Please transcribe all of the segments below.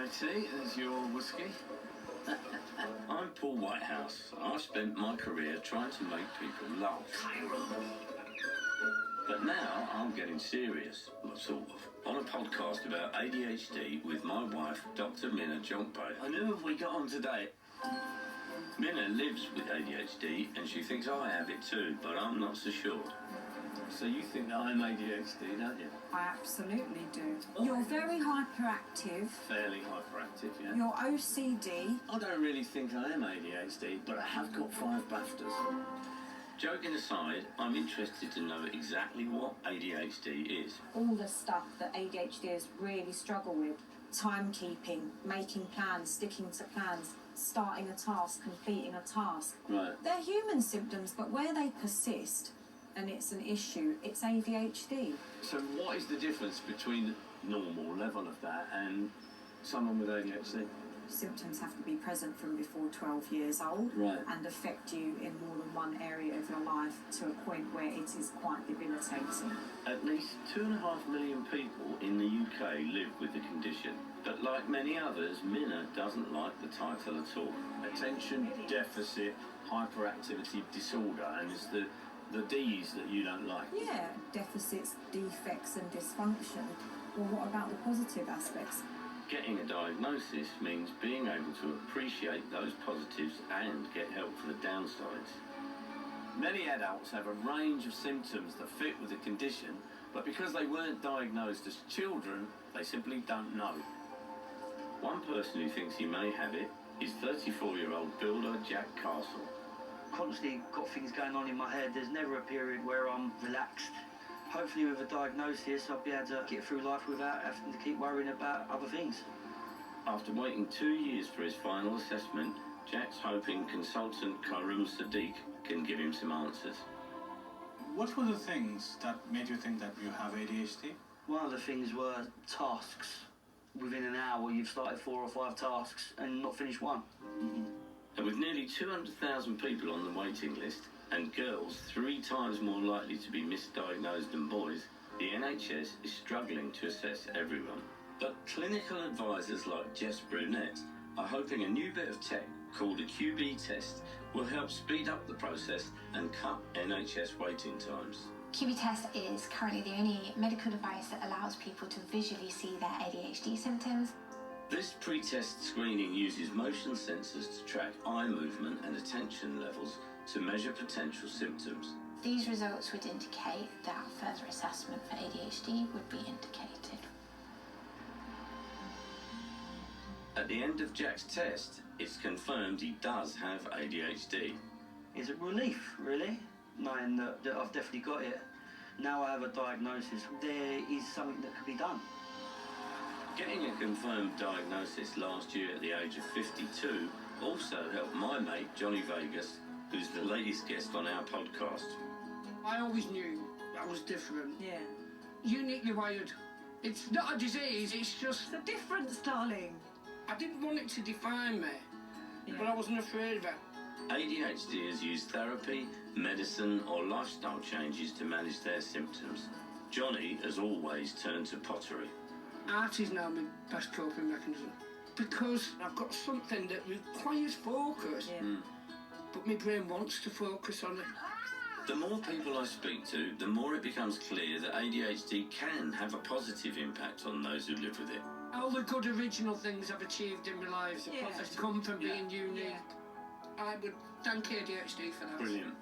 tea, there's your whiskey. I'm Paul Whitehouse. I've spent my career trying to make people laugh. But now I'm getting serious, well, sort of, on a podcast about ADHD with my wife, Dr. Minna Jompe. And who have we got on today? Minna lives with ADHD and she thinks I have it too, but I'm not so sure. So you think that I'm ADHD, don't you? I absolutely do. You're very hyperactive. Fairly hyperactive, yeah. You're OCD. I don't really think I am ADHD, but I have got 5 BAFTAs. Joking aside, I'm interested to know exactly what ADHD is. All the stuff that ADHDers really struggle with. Timekeeping, making plans, sticking to plans, starting a task, completing a task. Right. They're human symptoms, but where they persist and it's an issue, it's ADHD. So what is the difference between the normal level of that and someone with ADHD? Symptoms have to be present from before 12 years old, Right. and affect you in more than one area of your life to a point where it is quite debilitating. At least 2.5 million people in the UK live with the condition. But like many others, Minna doesn't like the title at all. Attention deficit hyperactivity disorder, and it's the D's that you don't like. Yeah, deficits, defects and dysfunction. Well, what about the positive aspects? Getting a diagnosis means being able to appreciate those positives and get help for the downsides. Many adults have a range of symptoms that fit with the condition, but because they weren't diagnosed as children, they simply don't know. One person who thinks he may have it is 34-year-old builder Jack Castle. Constantly got things going on in my head. There's never a period where I'm relaxed. Hopefully with a diagnosis I'll be able to get through life without having to keep worrying about other things. After waiting 2 years for his final assessment, Jack's hoping consultant Karim Sadiq can give him some answers. What were the things that made you think that you have ADHD? One of the things were tasks. Within an hour you've started 4 or 5 tasks and not finished one. And with nearly 200,000 people on the waiting list, and girls 3 times more likely to be misdiagnosed than boys, the NHS is struggling to assess everyone. But clinical advisors like Jess Brunette are hoping a new bit of tech called a QB test will help speed up the process and cut NHS waiting times. QB test is currently the only medical device that allows people to visually see their ADHD symptoms. This pre-test screening uses motion sensors to track eye movement and attention levels to measure potential symptoms. These results would indicate that further assessment for ADHD would be indicated. At the end of Jack's test, it's confirmed he does have ADHD. It's a relief, really, knowing that I've definitely got it. Now I have a diagnosis, there is something that can be done. Getting a confirmed diagnosis last year at the age of 52 also helped my mate Johnny Vegas, who's the latest guest on our podcast. I always knew I was different. Yeah. Uniquely wired. It's not a disease, it's just... The difference, darling. I didn't want it to define me, but I wasn't afraid of it. ADHDers use therapy, medicine or lifestyle changes to manage their symptoms. Johnny, as always, turned to pottery. Art is now my best coping mechanism. Because I've got something that requires focus, but my brain wants to focus on it. The more people I speak to, the more it becomes clear that ADHD can have a positive impact on those who live with it. All the good original things I've achieved in my life has come from being unique. Yeah. I would thank ADHD for that. Brilliant.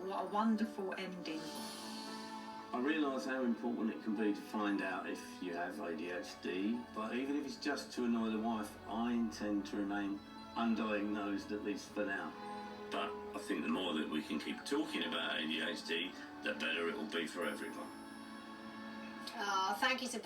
What a wonderful ending. I realise how important it can be to find out if you have ADHD, but even if it's just to annoy the wife, I intend to remain undiagnosed, at least for now. But I think the more that we can keep talking about ADHD, the better it will be for everyone. Oh, thank you to